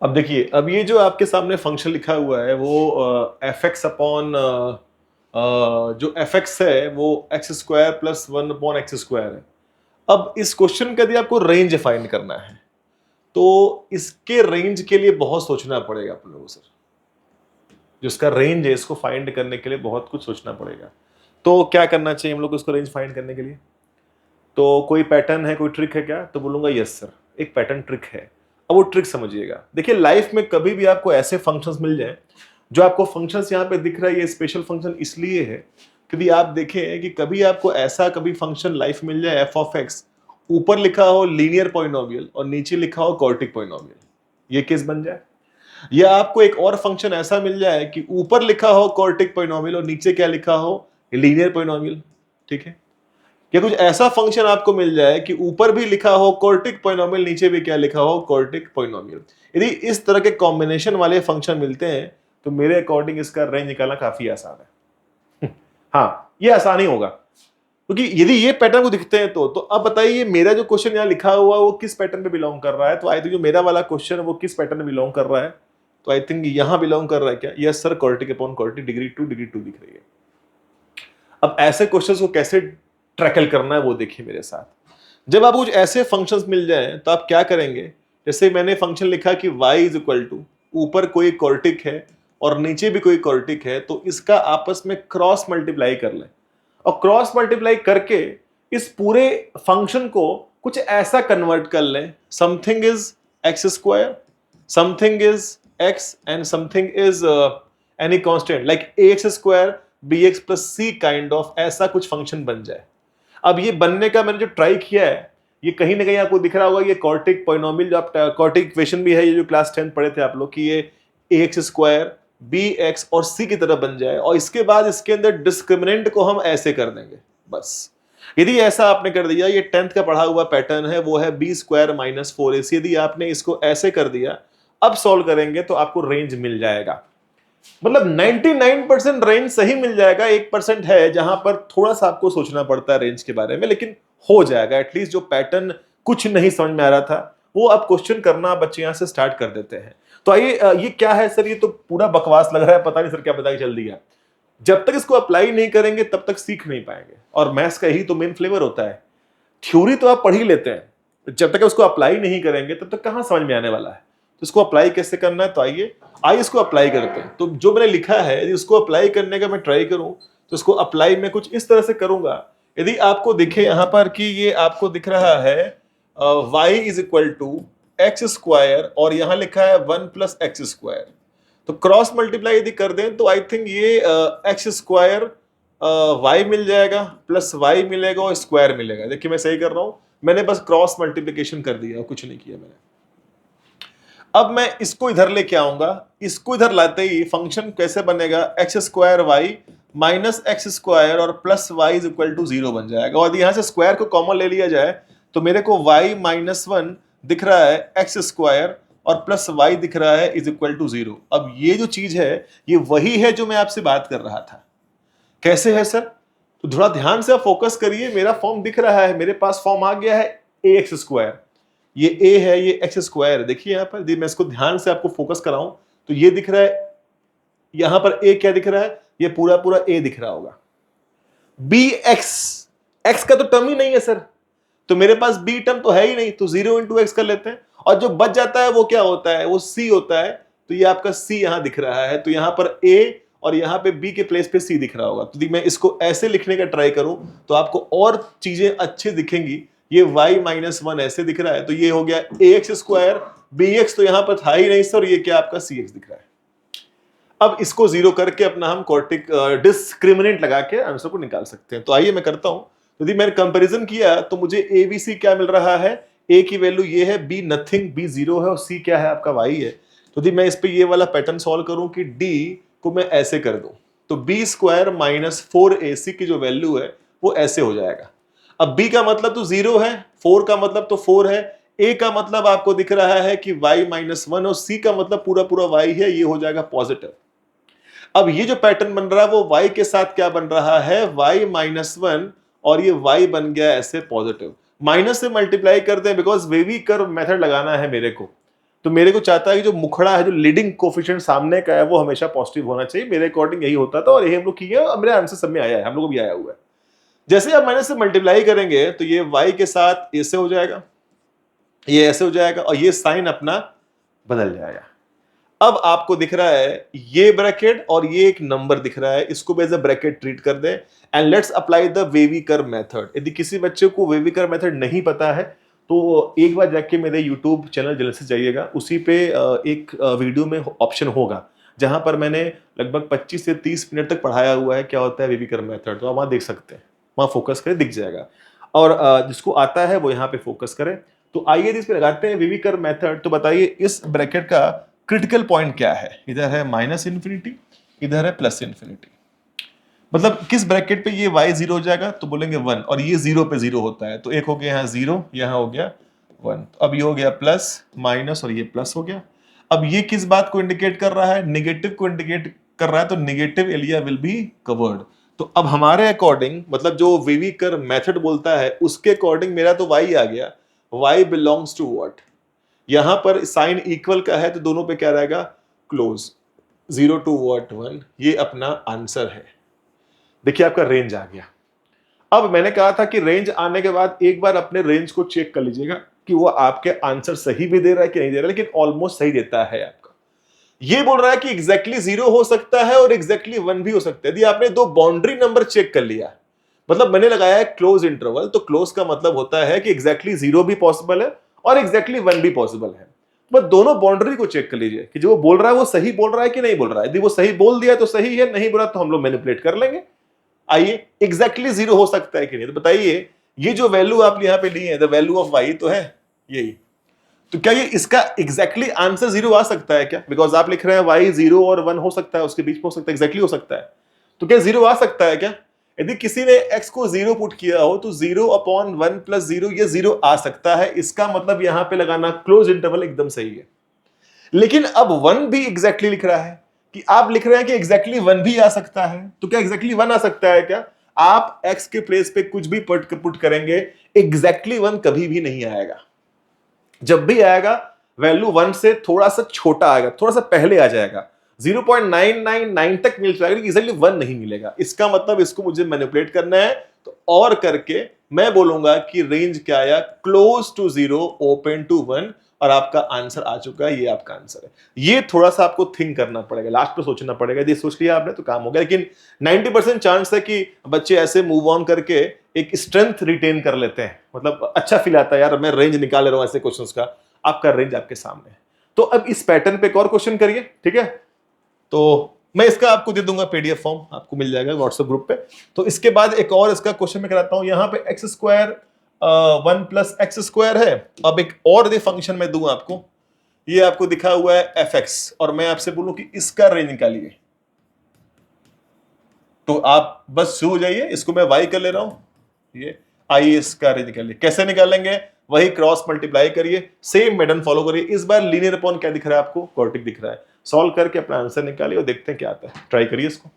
अब देखिए, अब ये जो आपके सामने फंक्शन लिखा हुआ है वो एफ एक्स अपॉन जो एफ एक्स है वो x square plus one upon x square है। अब इस क्वेश्चन का यदि आपको रेंज फाइंड करना है तो इसके रेंज के लिए बहुत सोचना पड़ेगा अपन लोगों को सर। जो इसका रेंज है इसको फाइंड करने के लिए बहुत कुछ सोचना पड़ेगा। तो क्या करना चाहिए हम लोग को इसको रेंज फाइंड करने के लिए? तो कोई पैटर्न है, कोई ट्रिक है क्या? तो बोलूंगा यस सर, एक पैटर्न ट्रिक है। अब वो ट्रिक समझिएगा। देखिए, लाइफ में कभी भी आपको ऐसे फंक्शंस मिल जाए, जो आपको फंक्शंस यहाँ पे दिख रहा है, ये स्पेशल फंक्शन इसलिए है क्योंकि आप देखें कि कभी आपको ऐसा कभी फंक्शन लाइफ मिल जाए एफ ऑफ एक्स, ऊपर लिखा हो लीनियर पॉलिनोमियल और नीचे लिखा हो क्वाड्रेटिक पॉलिनोमियल, ये केस बन जाए। या आपको एक और फंक्शन ऐसा मिल जाए कि ऊपर लिखा हो क्वाड्रेटिक पॉलिनोमियल और नीचे क्या लिखा हो, लीनियर पॉलिनोमियल। ठीक है। या कुछ ऐसा फंक्शन आपको मिल जाए कि ऊपर भी लिखा हो क्वाड्रेटिक पॉलिनोमियल, नीचे भी क्या लिखा हो, क्वाड्रेटिक पॉलिनोमियल। यदि इस तरह के कॉम्बिनेशन वाले फंक्शन मिलते हैं तो मेरे अकॉर्डिंग इसका रेंज निकालना काफी आसान है। हाँ, ये आसान ही होगा क्योंकि यदि ये पैटर्न को दिखते हैं तो अब बताइए मेरा जो क्वेश्चन यहाँ लिखा हुआ है वो किस पैटर्न पे बिलोंग कर रहा है। तो आई थिंक जो मेरा वाला क्वेश्चन है वो किस पैटर्न में बिलोंग कर रहा है, तो आई थिंक यहां बिलोंग कर रहा है क्या? Yes sir, quadratic upon quadratic, degree two दिख रही है। अब ऐसे क्वेश्चंस को कैसे ट्रैकल करना है वो देखिए मेरे साथ। जब आपको कुछ ऐसे फंक्शंस मिल जाएं तो आप क्या करेंगे? जैसे मैंने फंक्शन लिखा कि y इज इक्वल टू, ऊपर कोई क्वाड्रेटिक है और नीचे भी कोई क्वाड्रेटिक है, तो इसका आपस में क्रॉस मल्टीप्लाई कर लें और क्रॉस मल्टीप्लाई करके इस पूरे फंक्शन को कुछ ऐसा कन्वर्ट कर लें, something is x square, something is x and something is any constant like x square b x plus c kind of, ऐसा कुछ फंक्शन बन जाए। अब ये बनने का मैंने जो ट्राई किया है, ये कहीं ना कहीं आपको दिख रहा होगा, ये क्वाड्रेटिक पॉलिनोमियल जो आप क्वाड्रेटिक इक्वेशन भी है, ये जो क्लास 10 पढ़े थे आप लोग कि ये एक्स स्क्वायर बी एक्स और सी की तरह बन जाए और इसके बाद इसके अंदर डिस्क्रिमिनेंट को हम ऐसे कर देंगे बस। यदि ऐसा आपने कर दिया, ये 10th का पढ़ा हुआ पैटर्न है, वो है बी स्क्वायर माइनस 4ac, यदि आपने इसको ऐसे कर दिया, अब सॉल्व करेंगे तो आपको रेंज मिल जाएगा। मतलब 99% रेंज सही मिल जाएगा, 1% है जहां पर थोड़ा सा आपको सोचना पड़ता है रेंज के बारे में, लेकिन हो जाएगा। एटलीस्ट जो पैटर्न कुछ नहीं समझ में आ रहा था वो अब क्वेश्चन करना बच्चे यहां से स्टार्ट कर देते हैं। तो आइए, ये क्या है सर? ये तो पूरा बकवास लग रहा है, पता नहीं सर क्या पता चल दिया। जब तक इसको अप्लाई नहीं करेंगे तब तक सीख नहीं पाएंगे, और मैथ्स का यही तो मेन फ्लेवर होता है। थ्योरी तो आप पढ़ ही लेते हैं, जब तक उसको अप्लाई नहीं करेंगे तब तक कहां समझ में आने वाला है। तो इसको अप्लाई कैसे करना है, तो आइए इसको अप्लाई करते हैं। तो जो मैंने लिखा है यदि उसको अप्लाई करने का मैं ट्राई करूं तो इसको अप्लाई मैं कुछ इस तरह से करूंगा। यदि आपको दिखे यहां पर कि ये आपको दिख रहा है y is equal to x square और यहां लिखा है 1 प्लस एक्स स्क्वायर, तो क्रॉस मल्टीप्लाई यदि कर दें तो आई थिंक ये एक्स स्क्वायर वाई मिल जाएगा प्लस वाई मिलेगा और स्क्वायर मिलेगा। देखिए मैं सही कर रहा हूं, मैंने बस क्रॉस मल्टीप्लिकेशन कर दिया, कुछ नहीं किया मैंने। अब मैं इसको इधर लेके आऊंगा, इसको इधर लाते ही फंक्शन कैसे बनेगा, X square Y minus X square और plus Y is equal to 0 बन जाएगा। और यहां से स्क्वायर को कॉमन ले लिया जाए तो मेरे को वाई माइनस 1 दिख रहा है एक्स स्क्वायर और प्लस वाई दिख रहा है इज इक्वल टू 0। अब ये जो चीज है ये वही है जो मैं आपसे बात कर रहा था। कैसे है सर? तो थोड़ा ध्यान से आप फोकस करिए, मेरा फॉर्म दिख रहा है, मेरे पास फॉर्म आ गया है ए एक्स स्क्वायर, ये ए है, ये एक्स स्क्वायर। देखिए यहां पर मैं इसको ध्यान से आपको फोकस कराऊं तो ये दिख रहा है, यहां पर ए क्या दिख रहा है, ये पूरा पूरा ए दिख रहा होगा। बी एक्स, एक्स का तो टर्म ही नहीं है सर, तो मेरे पास बी टर्म तो है ही नहीं, तो 0 इंटू एक्स कर लेते हैं और जो बच जाता है वो क्या होता है, वो सी होता है। तो ये आपका सी यहां दिख रहा है, तो यहां पर ए और यहां पे बी के प्लेस पे सी दिख रहा होगा। तो मैं इसको ऐसे लिखने का ट्राई करूं तो आपको और चीजें अच्छी दिखेंगी। ये y माइनस 1 ऐसे दिख रहा है, तो ये हो गया ए एक्स स्क्वायर, बी एक्स तो यहां पर था ही नहीं सर, ये क्या आपका सी एक्स दिख रहा है। अब इसको 0 करके अपना हम क्वाड्रेटिक डिस्क्रिमिनेंट लगा के आंसर को निकाल सकते हैं। तो आइए मैं करता हूं। यदि मैंने कंपैरिजन किया तो मुझे ए बी सी क्या मिल रहा है, ए की वैल्यू ये है, बी नथिंग, बी 0 है और सी क्या है आपका y है। तो यदि मैं इस पे ये वाला पैटर्न सॉल्व करूं कि d को मैं ऐसे कर दूं तो बी स्क्वायर माइनस 4ac की जो वैल्यू है वो ऐसे हो जाएगा। अब b का मतलब तो 0 है, 4 का मतलब तो 4 है, a का मतलब आपको दिख रहा है कि y माइनस 1 और c का मतलब पूरा पूरा y है, ये हो जाएगा पॉजिटिव। अब ये जो पैटर्न बन रहा है वो y के साथ क्या बन रहा है, y माइनस 1 और ये y बन गया ऐसे पॉजिटिव। माइनस से मल्टीप्लाई कर दें बिकॉज वेवी कर्व मेथड लगाना है मेरे को, तो मेरे को चाहता है कि जो मुखड़ा है, जो लीडिंग कोफिशिएंट सामने का है, वो हमेशा पॉजिटिव होना चाहिए। मेरे अकॉर्डिंग यही होता था और यही हम लोग किए और मेरा आंसर सब में आया है, हम लोग को भी आया हुआ है। जैसे आप माइनस से मल्टीप्लाई करेंगे तो ये y के साथ ऐसे हो जाएगा, ये ऐसे हो जाएगा और ये साइन अपना बदल जाएगा। अब आपको दिख रहा है ये ब्रैकेट और ये एक नंबर दिख रहा है, इसको भी एज अ ब्रैकेट ट्रीट कर दे and let's apply the wavy curve method. यदि किसी बच्चे को वेवी कर्व मेथड नहीं पता है तो एक बार जाके मेरे यूट्यूब चैनल जल्द से जाइएगा, उसी पे एक वीडियो में ऑप्शन होगा जहां पर मैंने लगभग 25 से 30 मिनट तक पढ़ाया हुआ है क्या होता है वेवी कर्व मेथड। तो आप वहां देख सकते हैं, वहां फोकस करें, दिख जाएगा। और जिसको आता है वो यहाँ पे फोकस करे। तो आइए इस पे लगाते हैं वेवी कर्व मेथड। तो बताइए इस ब्रैकेट का क्रिटिकल पॉइंट क्या है? इधर है माइनस इन्फिनिटी, इधर है प्लस इन्फिनिटी। मतलब किस ब्रैकेट पे ये y जीरो हो जाएगा? तो बोलेंगे 1, और ये 0 पे 0 होता है। तो एक हो गया यहाँ 0, यहाँ हो गया 1। अब ये हो गया प्लस माइनस और ये प्लस हो गया। अब ये किस बात को इंडिकेट कर रहा है? नेगेटिव को इंडिकेट कर रहा है। तो negative area will be covered. तो अब हमारे अकॉर्डिंग, मतलब जो वेवी कर्व मेथड बोलता है उसके अकॉर्डिंग मेरा तो y आ गया। y belongs to what? यहां पर साइन इक्वल का है तो दोनों पे क्या रहेगा? क्लोज। 0 टू व्हाट 1, ये अपना आंसर है। देखिए आपका रेंज आ गया। अब मैंने कहा था कि रेंज आने के बाद एक बार अपने रेंज को चेक कर लीजिएगा कि वो आपके आंसर सही भी दे रहा है कि नहीं दे रहा है, लेकिन ऑलमोस्ट सही देता है आपका। ये बोल रहा है कि एग्जैक्टली 0 हो सकता है और एग्जैक्टली 1 भी हो सकता है। यदि आपने दो बाउंड्री नंबर चेक कर लिया, मतलब मैंने लगाया है क्लोज इंटरवल, तो क्लोज का मतलब होता है कि एग्जैक्टली 0 भी पॉसिबल है और एग्जैक्टली 1 भी पॉसिबल है। बस दोनों बाउंड्री को चेक कर लीजिए कि जो वो बोल रहा है वो सही बोल रहा है कि नहीं बोल रहा है। यदि वो सही बोल दिया तो सही है, नहीं बोला तो हम लोग मैनिपुलेट कर लेंगे। आइए, एग्जैक्टली 0 हो सकता है कि नहीं? तो बताइए, ये जो वैल्यू आप यहां पे ली है, द वैल्यू ऑफ y, तो है यही। तो क्या ये इसका एग्जैक्टली आंसर 0 आ सकता है क्या? बिकॉज आप लिख रहे हैं y 0 और 1 हो सकता है, उसके बीच में हो सकता है, एग्जैक्टली हो सकता है। तो क्या 0 आ सकता है क्या? यदि किसी ने x को 0 पुट किया हो तो 0 अपॉन 1 प्लस 0, ये 0 आ सकता है। इसका मतलब यहां पे लगाना क्लोज इंटरवल एकदम सही है। लेकिन अब 1 भी एग्जैक्टली लिख रहा है कि आप लिख रहे हैं कि एग्जैक्टली 1 भी आ सकता है। तो क्या एग्जैक्टली 1 आ सकता है क्या? आप x के प्लेस पे कुछ भी पुट करेंगे, एग्जैक्टली 1 कभी भी नहीं आएगा। जब भी आएगा वैल्यू 1 से थोड़ा सा छोटा आएगा, थोड़ा सा पहले आ जाएगा। 0.999 तक मिल जाएगा, लेकिन एग्जैक्टली 1 नहीं मिलेगा। इसका मतलब इसको मुझे मैनिपुलेट करना है, तो और करके मैं बोलूंगा कि रेंज क्या आया? क्लोज टू 0, ओपन टू 1, और आपका आंसर आ चुका है। ये आपका आंसर है। ये थोड़ा सा आपको थिंक करना पड़ेगा, लास्ट पे सोचना पड़ेगा। यदि सोच लिया आपने तो काम हो गया। लेकिन 90% चांस है कि बच्चे ऐसे मूव ऑन करके एक स्ट्रेंथ रिटेन कर लेते हैं। मतलब अच्छा फील आता है, यार मैं रेंज निकाल ले रहा हूं ऐसे क्वेश्चंस का। आपका रेंज आपके सामने है। तो अब इस पैटर्न पे एक और क्वेश्चन करिए, ठीक है? तो मैं इसका आपको दे दूंगा पीडीएफ फॉर्म, आपको मिल जाएगा व्हाट्सएप ग्रुप पे। तो इसके बाद एक और इसका क्वेश्चन मैं कराता हूं। यहां पे x square 1 plus x square है। अब एक और फंक्शन में दूं आपको, ये आपको दिखा हुआ है एफ एक्स, और मैं आपसे बोलूं कि इसका रेंज निकालिए। तो आप बस शुरू हो जाइए, इसको मैं वाई कर ले रहा हूं। ये आइए इसका रेंज निकालिए। कैसे निकालेंगे? वही क्रॉस मल्टीप्लाई करिए, सेम मेथड फॉलो करिए। इस बार लीनियर अपॉन क्या दिख रहा है आपको? क्वाड्रेटिक दिख रहा है। सॉल्व करके अपना आंसर निकालिए और देखते हैं क्या आता है। ट्राई करिए इसको।